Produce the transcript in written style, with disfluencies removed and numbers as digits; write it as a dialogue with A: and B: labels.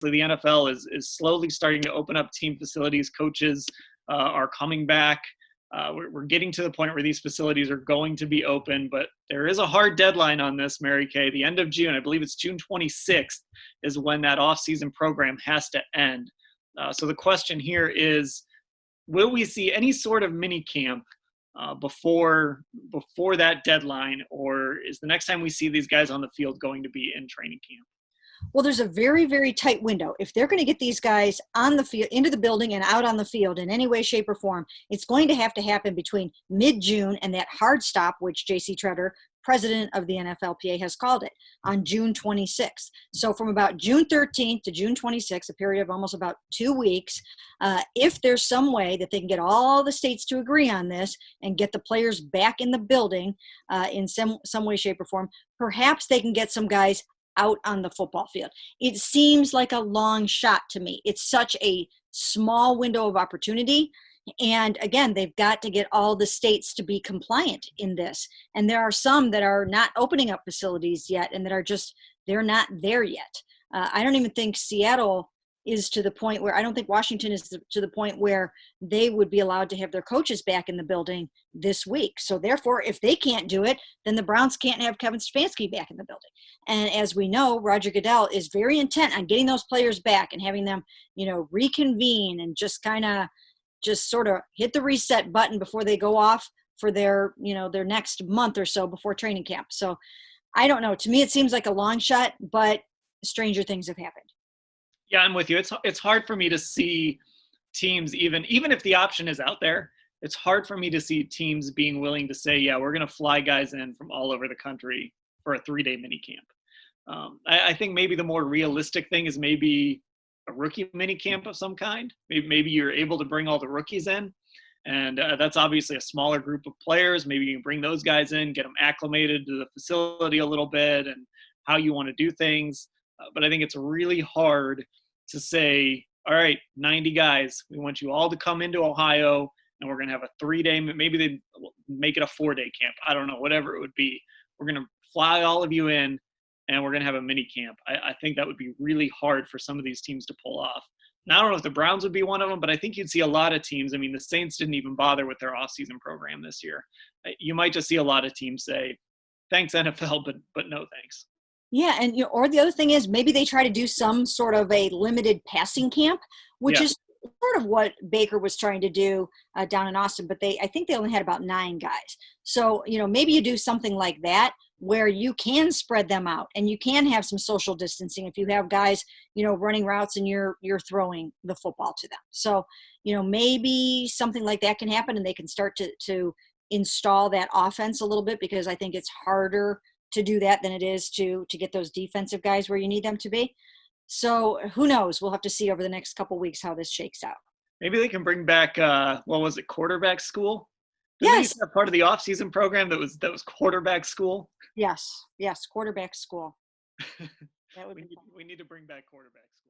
A: the NFL is slowly starting to open up team facilities. Coaches are coming back. We're getting to the point where these facilities are going to be open, but there is a hard deadline on this, Mary Kay. The end of June, I believe it's June 26th, is when that off-season program has to end. So the question here is, will we see any sort of mini camp before that deadline, or is the next time we see these guys on the field going to be in training camp?
B: Well, there's a very, very tight window. If they're going to get these guys on the field, into the building and out on the field in any way, shape, or form, it's going to have to happen between mid-June and that hard stop, which J.C. Tretter, president of the NFLPA, has called it, on June 26th. So from about June 13th to June 26th, a period of almost about 2 weeks, if there's some way that they can get all the states to agree on this and get the players back in the building in some way, shape, or form, perhaps they can get some guys out on the football field. It seems like a long shot to me. It's such a small window of opportunity. And again, they've got to get all the states to be compliant in this. And there are some that are not opening up facilities yet and that are just, they're not there yet. I don't even think Seattle is to the point where, I don't think Washington is to the point where they would be allowed to have their coaches back in the building this week. So therefore, if they can't do it, then the Browns can't have Kevin Stefanski back in the building. And as we know, Roger Goodell is very intent on getting those players back and having them, reconvene and just sort of hit the reset button before they go off for their next month or so before training camp. So I don't know. To me, it seems like a long shot, but stranger things have happened.
A: Yeah, I'm with you. It's hard for me to see teams, even if the option is out there, it's hard for me to see teams being willing to say, yeah, we're going to fly guys in from all over the country for a 3-day mini camp. I think maybe the more realistic thing is maybe a rookie mini camp of some kind. Maybe you're able to bring all the rookies in, and that's obviously a smaller group of players. Maybe you can bring those guys in, get them acclimated to the facility a little bit and how you want to do things. But I think it's really hard to say, all right, 90 guys, we want you all to come into Ohio, and we're going to have a 3-day, maybe they make it a 4-day camp. I don't know, whatever it would be. We're going to fly all of you in, and we're going to have a mini camp. I think that would be really hard for some of these teams to pull off. Now, I don't know if the Browns would be one of them, but I think you'd see a lot of teams. I mean, the Saints didn't even bother with their off-season program this year. You might just see a lot of teams say, thanks, NFL, but no thanks.
B: Yeah, and or the other thing is maybe they try to do some sort of a limited passing camp, which is sort of what Baker was trying to do down in Austin, but I think they only had about 9 guys. So, maybe you do something like that where you can spread them out and you can have some social distancing if you have guys, running routes and you're throwing the football to them. So, maybe something like that can happen and they can start to install that offense a little bit, because I think it's harder to do that than it is to get those defensive guys where you need them to be. So who knows? We'll have to see over the next couple of weeks how this shakes out.
A: Maybe they can bring back, quarterback school?
B: Yes.
A: They used to have part of the off-season program that was quarterback school?
B: Yes, quarterback school.
A: We need to bring back quarterback school.